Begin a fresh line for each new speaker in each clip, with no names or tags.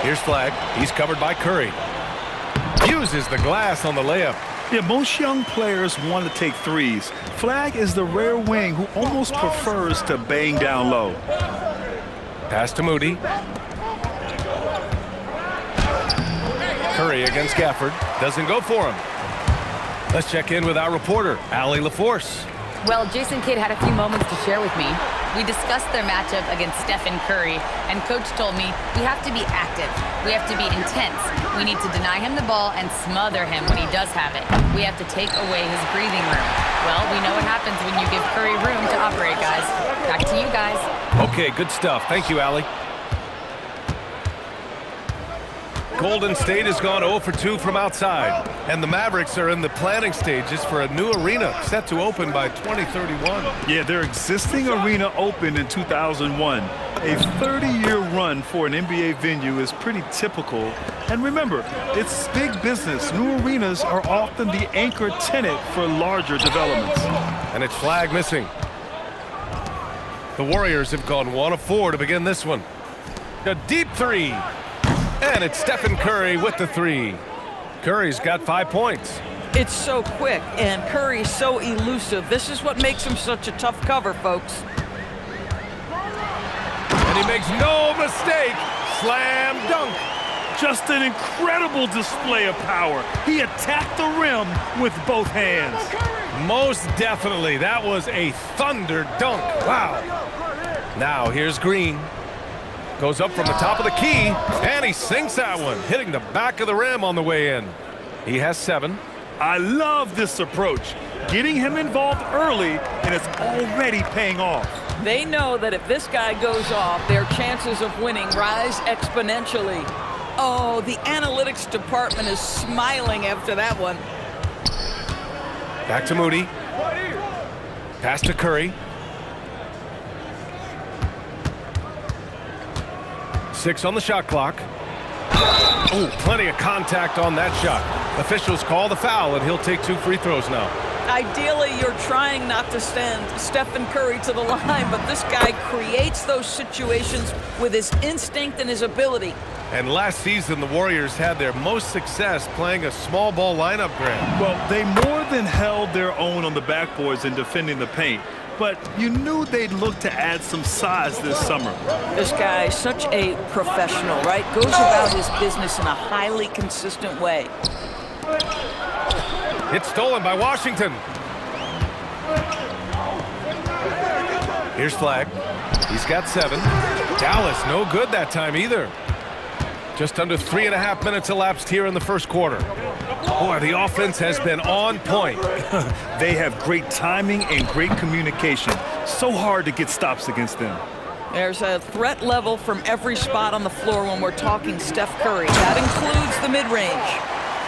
Here's Flagg. He's covered by Curry. Uses the glass on the layup.
Yeah, most young players want to take threes. Flagg is the rare wing who almost prefers to bang down low.
Pass to Moody. Curry against Gafford. Doesn't go for him. Let's check in with our reporter, Allie LaForce.
Well, Jason Kidd had a few moments to share with me. We discussed their matchup against Stephen Curry, and Coach told me we have to be active. We have to be intense. We need to deny him the ball and smother him when he does have it. We have to take away his breathing room. Well, we know what happens when you give Curry room to operate, guys. Back to you guys.
Okay, good stuff. Thank you, Allie. Golden State has gone 0 for 2 from outside, and the Mavericks are in the planning stages for a new arena set to open by 2031.
Yeah, their existing arena opened in 2001. A 30-year run for an NBA venue is pretty typical. And remember, it's big business. New arenas are often the anchor tenant for larger developments.
And it's Flagg missing. The Warriors have gone 1 of 4 to begin this one. A deep three. And it's Stephen Curry with the three. Curry's got 5 points.
It's so quick, and Curry's so elusive. This is what makes him such a tough cover, folks.
And he makes no mistake. Slam dunk.
Just an incredible display of power. He attacked the rim with both hands.
Most definitely. That was a thunder dunk. Wow. Now here's Green. Goes up from the top of the key, and he sinks that one, hitting the back of the rim on the way in. He has 7.
I love this approach. Getting him involved early, and it's already paying off.
They know that if this guy goes off, their chances of winning rise exponentially. Oh, the analytics department is smiling after that one.
Back to Moody. Pass to Curry. 6 on the shot clock. Oh, plenty of contact on that shot. Officials call the foul, and he'll take 2 free throws now.
Ideally, you're trying not to send Stephen Curry to the line, but this guy creates those situations with his instinct and his ability.
And last season, the Warriors had their most success playing a small ball lineup, Grant.
Well, they more than held their own on the backboards in defending the paint. But you knew they'd look to add some size this summer.
This guy is such a professional, right? Goes about his business in a highly consistent way.
It's stolen by Washington. Here's Flagg. He's got 7. Dallas, no good that time either. Just under 3.5 minutes elapsed here in the first quarter. Boy, the offense has been on point.
They have great timing and great communication. So hard to get stops against them.
There's a threat level from every spot on the floor when we're talking Steph Curry. That includes the mid-range.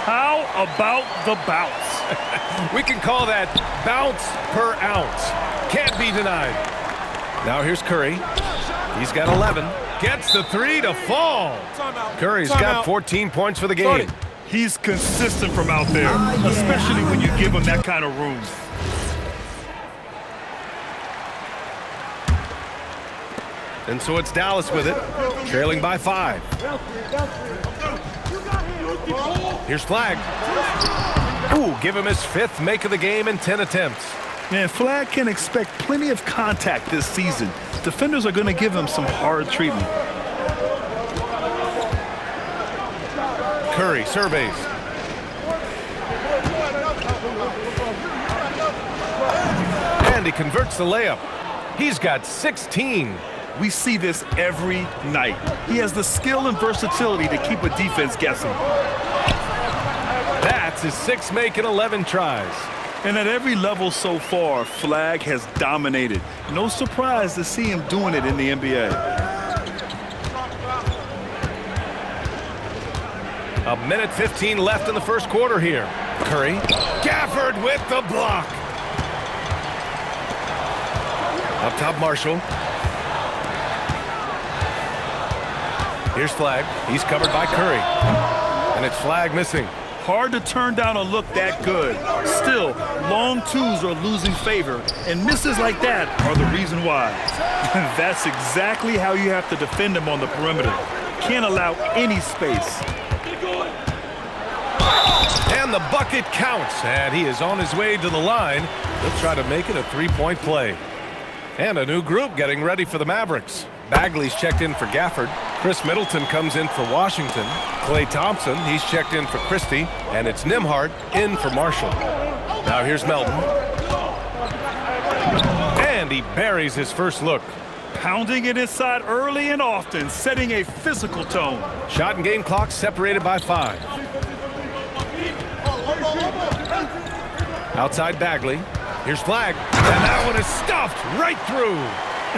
How about the bounce?
We can call that bounce per ounce. Can't be denied. Now here's Curry. He's got 11. Gets the 3 to fall. Curry's got 14 points for the game.
He's consistent from out there, especially when you give him that kind of room.
And so it's Dallas with it, trailing by 5. Here's Flagg. Ooh, give him his 5th make of the game in 10 attempts.
Man, Flagg can expect plenty of contact this season. Defenders are going to give him some hard treatment.
Curry surveys. And he converts the layup. He's got 16.
We see this every night. He has the skill and versatility to keep a defense guessing.
That's his 6th make in 11 tries.
And at every level so far, Flagg has dominated. No surprise to see him doing it in the NBA.
A minute 15 left in the first quarter here. Curry. Gafford with the block. Up top, Marshall. Here's Flagg. He's covered by Curry. And it's Flagg missing.
Hard to turn down a look that good. Still, long twos are losing favor, and misses like that are the reason why. That's exactly how you have to defend him on the perimeter. Can't allow any space.
And the bucket counts, and he is on his way to the line. He'll try to make it a three-point play. And a new group getting ready for the Mavericks. Bagley's checked in for Gafford. Chris Middleton comes in for Washington. Klay Thompson, he's checked in for Christie. And it's Nembhard in for Marshall. Now here's Melton. And he buries his first look.
Pounding it inside early and often, setting a physical tone.
Shot and game clock separated by 5. Outside Bagley. Here's Flagg. And that one is stuffed right through.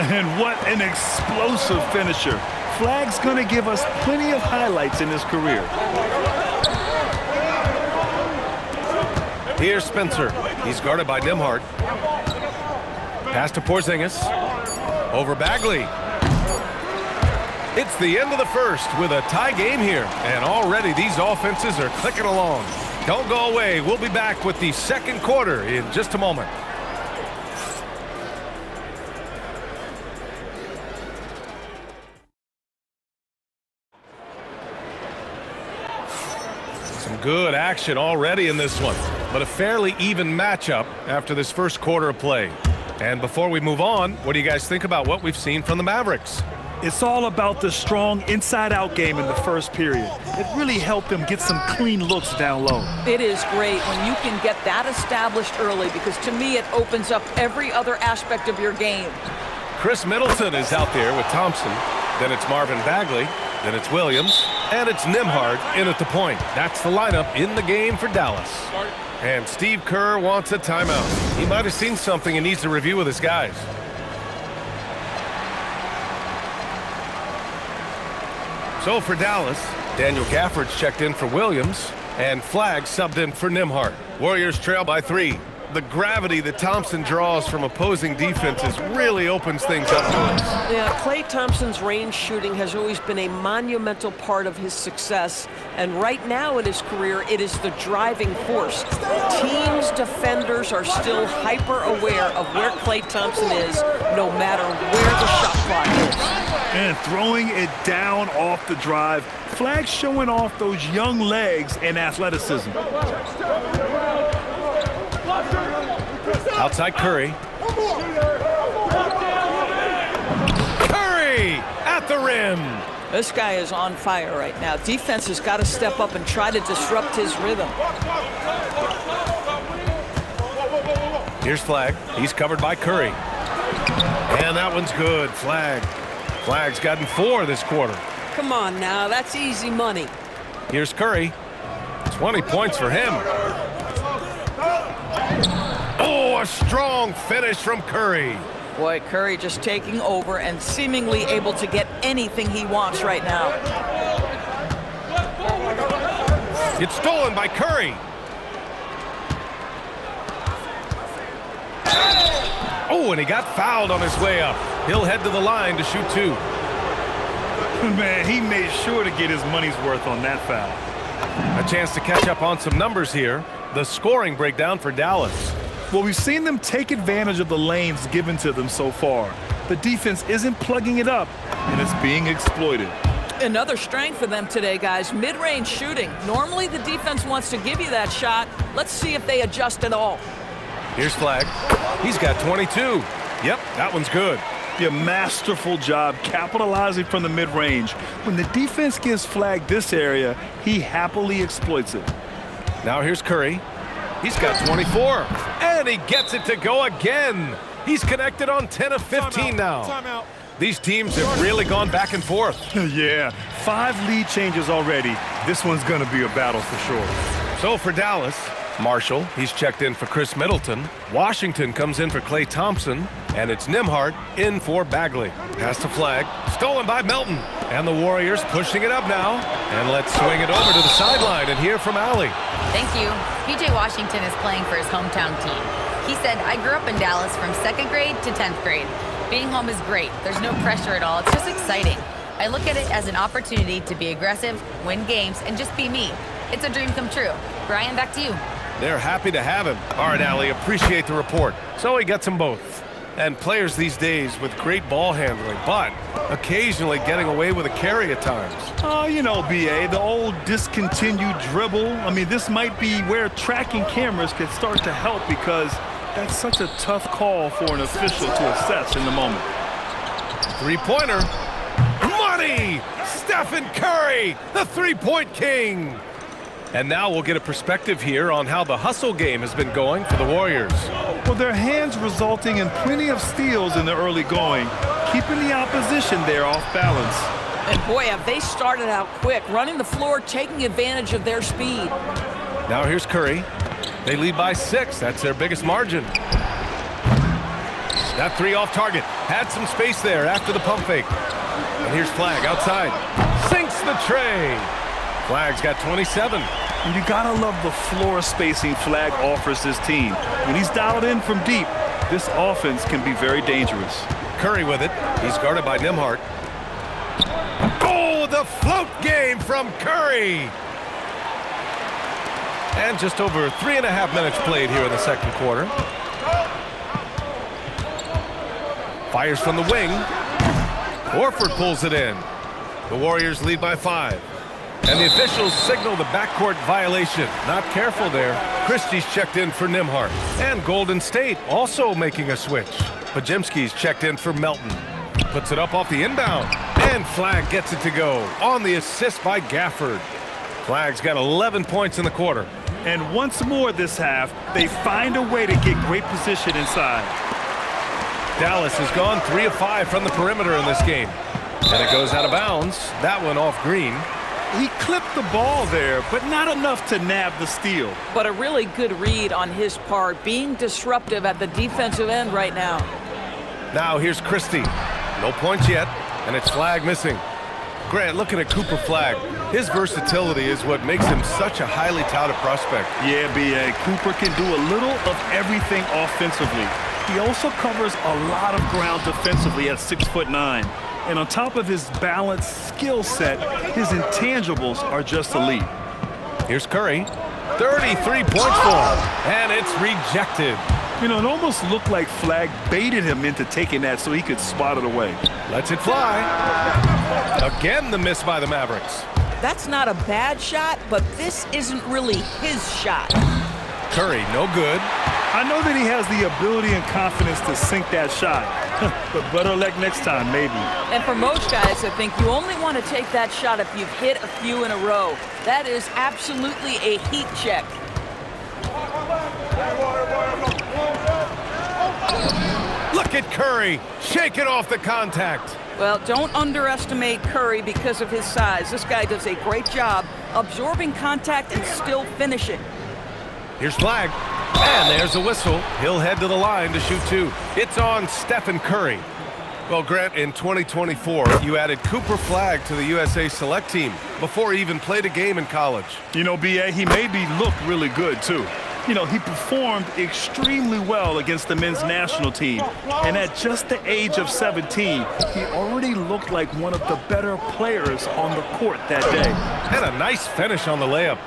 And what an explosive finisher. Flagg's going to give us plenty of highlights in his career.
Here's Spencer. He's guarded by Nembhard. Pass to Porzingis. Over Bagley. It's the end of the first with a tie game here. And already these offenses are clicking along. Don't go away. We'll be back with the second quarter in just a moment. Some good action already in this one, but a fairly even matchup after this first quarter of play. And before we move on, what do you guys think about what we've seen from the Mavericks?
It's all about the strong inside-out game in the first period. It really helped them get some clean looks down low.
It is great when you can get that established early because to me it opens up every other aspect of your game.
Chris Middleton is out there with Thompson. Then it's Marvin Bagley. Then it's Williams. And it's Nembhard in at the point. That's the lineup in the game for Dallas. And Steve Kerr wants a timeout. He might have seen something and needs to review with his guys. So for Dallas, Daniel Gafford's checked in for Williams, and Flagg subbed in for Nembhard. Warriors trail by 3. The gravity that Thompson draws from opposing defenses really opens things up for us.
Yeah, Klay Thompson's range shooting has always been a monumental part of his success, and right now in his career, it is the driving force. Teams' defenders are still hyper-aware of where Klay Thompson is, no matter where the shot clock is.
And throwing it down off the drive. Flagg showing off those young legs and athleticism.
Outside Curry. Curry at the rim.
This guy is on fire right now. Defense has got to step up and try to disrupt his rhythm.
Here's Flagg. He's covered by Curry. And that one's good. Flagg. Flagg's gotten 4 this quarter.
Come on now, that's easy money.
Here's Curry. 20 points for him. Oh, a strong finish from Curry.
Boy, Curry just taking over and seemingly able to get anything he wants right now.
It's stolen by Curry. Oh, and he got fouled on his way up. He'll head to the line to shoot 2.
Man, he made sure to get his money's worth on that foul.
A chance to catch up on some numbers here. The scoring breakdown for Dallas.
Well, we've seen them take advantage of the lanes given to them so far. The defense isn't plugging it up, and it's being exploited.
Another strength for them today, guys. Mid-range shooting. Normally the defense wants to give you that shot. Let's see if they adjust at all.
Here's Flagg. He's got 22. Yep, that one's good.
A masterful job capitalizing from the mid-range. When the defense gives Flagg this area, he happily exploits it.
Now here's Curry. He's got 24. And he gets it to go again. He's connected on 10 of 15 now.
Timeout.
These teams have really gone back and forth.
Yeah, 5 lead changes already. This one's going to be a battle for sure.
So for Dallas, Marshall, he's checked in for Chris Middleton. Washington comes in for Klay Thompson. And it's Nembhard in for Bagley. Pass to Flagg. Stolen by Melton. And the Warriors pushing it up now. And let's swing it over to the sideline and hear from Allie.
Thank you. PJ Washington is playing for his hometown team. He said, I grew up in Dallas from 2nd grade to 10th grade. Being home is great. There's no pressure at all. It's just exciting. I look at it as an opportunity to be aggressive, win games, and just be me. It's a dream come true. Brian, back to you.
They're happy to have him. All right, Allie, appreciate the report. So he gets them both. And players these days with great ball handling, but occasionally getting away with a carry at times.
Oh, you know, B.A., the old discontinued dribble. I mean, this might be where tracking cameras can start to help because that's such a tough call for an official to assess in the moment.
Three-pointer. Money! Stephen Curry, the three-point king. And now we'll get a perspective here on how the hustle game has been going for the Warriors.
Well, their hands resulting in plenty of steals in the early going, keeping the opposition there off balance.
And boy, have they started out quick, running the floor, taking advantage of their speed.
Now here's Curry. They lead by 6. That's their biggest margin. That three off target. Had some space there after the pump fake. And here's Flagg outside. Sinks the tray. Flagg's got 27.
And you gotta love the floor spacing Flagg offers his team. When he's dialed in from deep, this offense can be very dangerous.
Curry with it. He's guarded by Nembhard. Oh, the float game from Curry. And just over 3.5 minutes played here in the second quarter. Fires from the wing. Horford pulls it in. The Warriors lead by 5. And the officials signal the backcourt violation. Not careful there. Christie's checked in for Nembhard. And Golden State also making a switch. Podziemski's checked in for Melton. Puts it up off the inbound. And Flagg gets it to go on the assist by Gafford. Flagg's got 11 points in the quarter.
And once more this half, they find a way to get great position inside.
Dallas has gone 3 of 5 from the perimeter in this game. And it goes out of bounds. That one off Green.
He clipped the ball there, but not enough to nab the steal.
But a really good read on his part, being disruptive at the defensive end right now.
Now here's Christie. No points yet, and it's Flagg missing. Grant, looking at Cooper Flagg, his versatility is what makes him such a highly touted prospect.
Yeah, B.A., Cooper can do a little of everything offensively. He also covers a lot of ground defensively at 6'9". And on top of his balanced skill set, his intangibles are just elite.
Here's Curry. 33 points for him, and it's rejected.
You know, it almost looked like Flagg baited him into taking that so he could spot it away.
Lets it fly. Again, the miss by the Mavericks.
That's not a bad shot, but this isn't really his shot.
Curry, no good.
I know that he has the ability and confidence to sink that shot, but better luck next time, maybe.
And for most guys, I think you only want to take that shot if you've hit a few in a row. That is absolutely a heat check.
Look at Curry, shaking off the contact.
Well, don't underestimate Curry because of his size. This guy does a great job absorbing contact and still finishing.
Here's Flagg, and there's a whistle. He'll head to the line to shoot 2. It's on Stephen Curry. Well, Grant, in 2024, you added Cooper Flagg to the USA Select team before he even played a game in college.
You know, B.A., he made me look really good, too. You know, he performed extremely well against the men's national team. And at just the age of 17, he already looked like one of the better players on the court that day.
And a nice finish on the layup.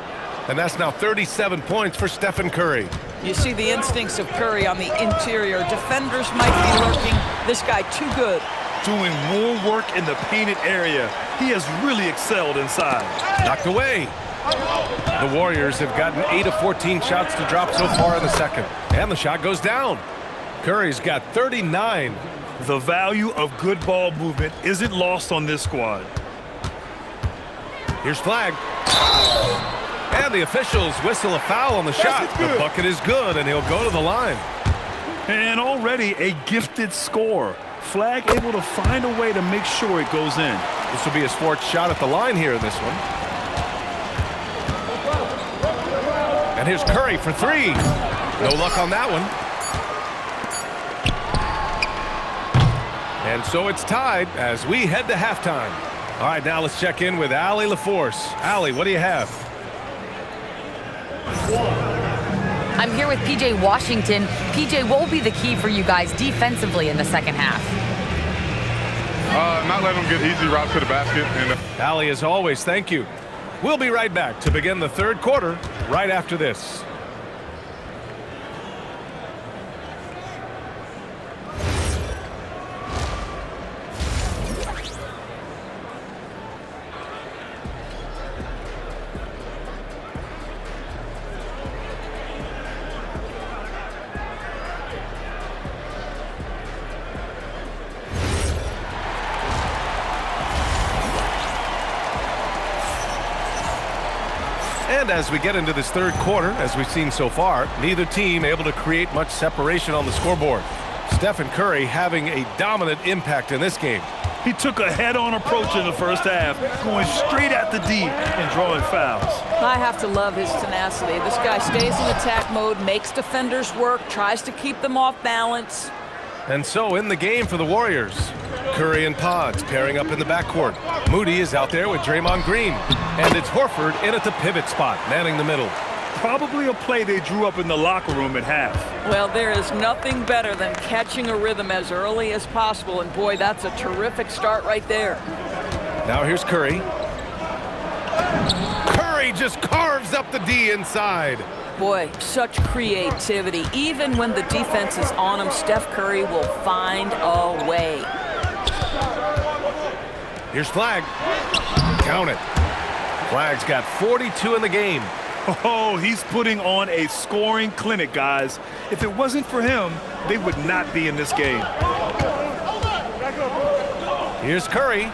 And that's now 37 points for Stephen Curry.
You see the instincts of Curry on the interior. Defenders might be lurking. This guy too good.
Doing more work in the painted area. He has really excelled inside.
Knocked away. The Warriors have gotten 8 of 14 shots to drop so far in the second. And the shot goes down. Curry's got 39.
The value of good ball movement isn't lost on this squad.
Here's Flagg. And the officials whistle a foul on the shot. The bucket is good, and he'll go to the line.
And already a gifted score. Flagg able to find a way to make sure it goes in.
This will be his 4th shot at the line here in this one. And here's Curry for 3. No luck on that one. And so it's tied as we head to halftime. All right, now let's check in with Allie LaForce. Allie, what do you have?
I'm here with PJ Washington. PJ, what will be the key for you guys defensively in the second half?
Not letting them get easy routes to the basket.
Allie, as always, thank you. We'll be right back to begin the third quarter right after this. And as we get into this third quarter, as we've seen so far, neither team able to create much separation on the scoreboard. Stephen Curry having a dominant impact in this game.
He took a head-on approach in the first half, going straight at the D and drawing fouls.
I have to love his tenacity. This guy stays in attack mode, makes defenders work, tries to keep them off balance.
And so in the game for the Warriors, Curry and Pods pairing up in the backcourt. Moody is out there with Draymond Green. And it's Horford in at the pivot spot, manning the middle.
Probably a play they drew up in the locker room at half.
Well, there is nothing better than catching a rhythm as early as possible, and boy, that's a terrific start right there.
Now here's Curry. Curry just carves up the D inside.
Boy, such creativity. Even when the defense is on him, Steph Curry will find a way.
Here's Flagg. Count it. Flagg's got 42 in the game.
Oh, he's putting on a scoring clinic, guys. If it wasn't for him, they would not be in this game.
Here's Curry.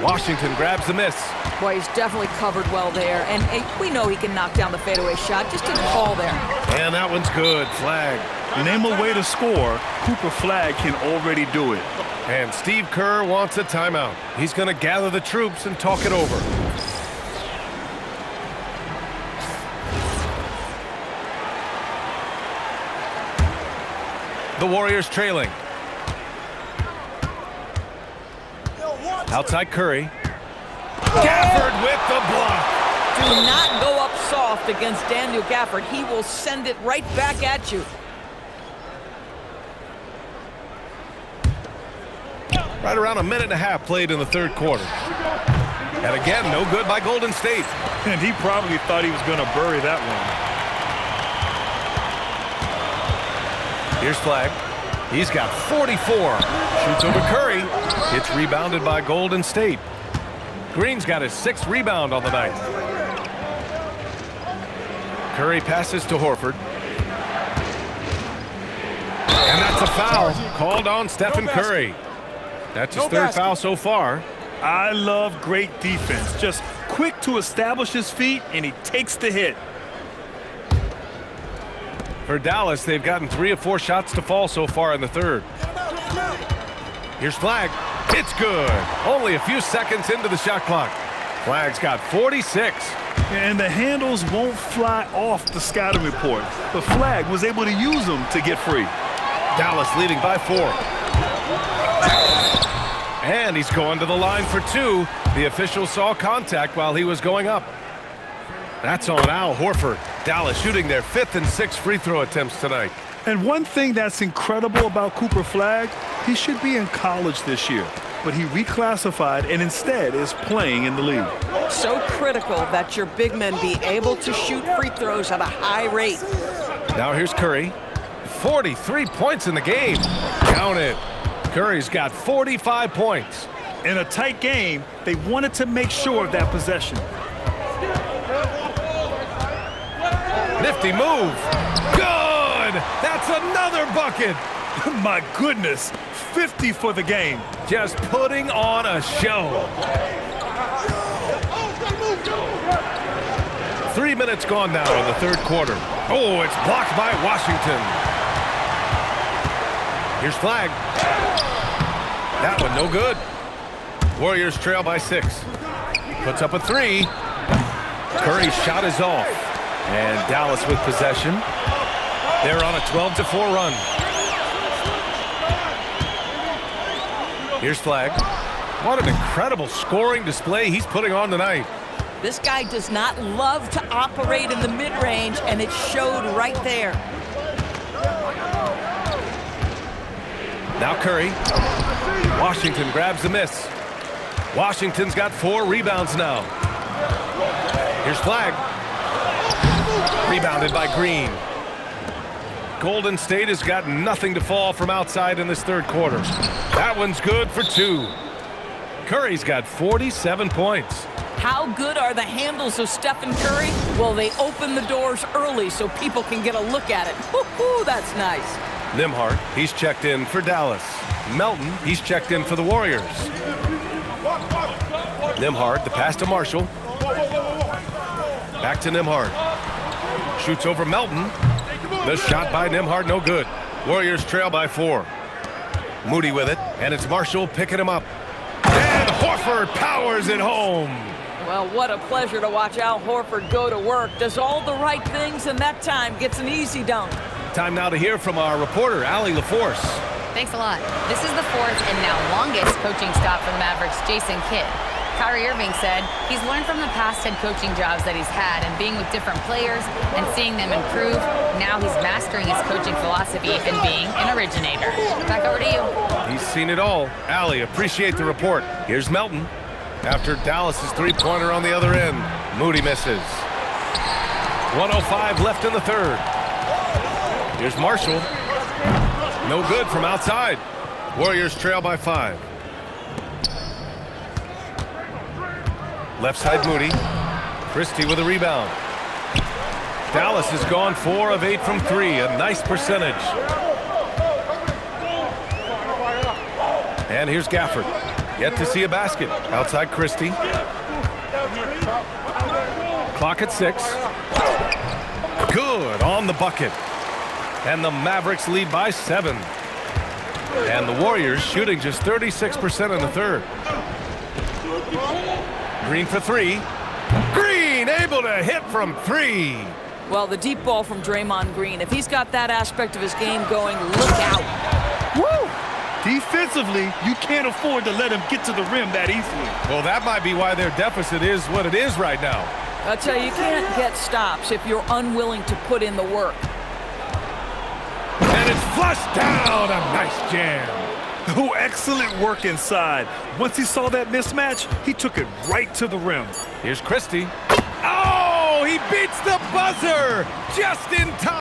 Washington grabs the miss.
Boy, he's definitely covered well there. And we know he can knock down the fadeaway shot. Just didn't fall there.
And that one's good. Flagg.
Name a way to score. Cooper Flagg can already do it.
And Steve Kerr wants a timeout. He's going to gather the troops and talk it over. The Warriors trailing. Outside Curry. Gafford with the block.
Do not go up soft against Daniel Gafford. He will send it right back at you.
Right around a minute and a half played in the third quarter. And again, no good by Golden State.
And he probably thought he was going to bury that one.
Here's Flagg. He's got 44. Shoots over Curry. It's rebounded by Golden State. Green's got his 6th rebound on the night. Curry passes to Horford. And that's a foul called on Stephen Curry. That's his 3rd foul so far.
I love great defense. Just quick to establish his feet, and he takes the hit.
For Dallas, they've gotten 3 of 4 shots to fall so far in the third. Here's Flagg. It's good. Only a few seconds into the shot clock. Flagg's got 46.
And the handles won't fly off the scouting report. But Flagg was able to use them to get free.
Dallas leading by 4. And he's going to the line for 2. The official saw contact while he was going up. That's on Al Horford. Dallas shooting their 5th and 6th free throw attempts tonight.
And one thing that's incredible about Cooper Flagg, he should be in college this year. But he reclassified and instead is playing in the league.
So critical that your big men be able to shoot free throws at a high rate.
Now here's Curry. 43 points in the game. Count it. Curry's got 45 points.
In a tight game, they wanted to make sure of that possession.
Nifty move. Good! That's another bucket.
My goodness, 50 for the game.
Just putting on a show. 3 minutes gone now in the third quarter. Oh, it's blocked by Washington. Here's Flagg. That one no good. Warriors trail by 6. Puts up a 3. Curry's shot is off. And Dallas with possession. They're on a 12-4 run. Here's Flagg. What an incredible scoring display he's putting on tonight.
This guy does not love to operate in the mid-range, and it showed right there.
Now Curry. Washington grabs the miss. Washington's got 4 rebounds now. Here's Flagg. Rebounded by Green. Golden State has got nothing to fall from outside in this third quarter. That one's good for 2. Curry's got 47 points.
How good are the handles of Stephen Curry? Well, they open the doors early so people can get a look at it. Woo-hoo, that's nice.
Nembhard, he's checked in for Dallas. Melton, he's checked in for the Warriors. Nembhard, the pass to Marshall. Back to Nembhard. Shoots over Melton. The shot by Nembhard, no good. Warriors trail by 4. Moody with it, and it's Marshall picking him up. And Horford powers it home.
Well, what a pleasure to watch Al Horford go to work. Does all the right things, and that time gets an easy dunk.
Time now to hear from our reporter, Allie LaForce.
Thanks a lot. This is the 4th and now longest coaching stop for the Mavericks' Jason Kidd. Kyrie Irving said he's learned from the past head coaching jobs that he's had and being with different players and seeing them improve. Now he's mastering his coaching philosophy and being an originator. Back over to you.
He's seen it all. Allie, appreciate the report. Here's Melton. After Dallas's three-pointer on the other end. Moody misses. 1:05 left in the third. Here's Marshall. No good from outside. Warriors trail by 5. Left side Moody. Christie with a rebound. Dallas has gone 4 of 8 from 3. A nice percentage. And here's Gafford. Yet to see a basket. Outside Christie. Clock at 6. Good on the bucket. And the Mavericks lead by 7. And the Warriors shooting just 36% in the third. Green for 3. Green able to hit from 3.
Well, the deep ball from Draymond Green. If he's got that aspect of his game going, look out.
Woo! Defensively, you can't afford to let him get to the rim that easily.
Well, that might be why their deficit is what it is right now.
I tell you, you can't get stops if you're unwilling to put in the work.
And it's flushed down. A nice jam.
Oh, excellent work inside. Once he saw that mismatch, he took it right to the rim.
Here's Christie. Oh, he beats the buzzer just in time.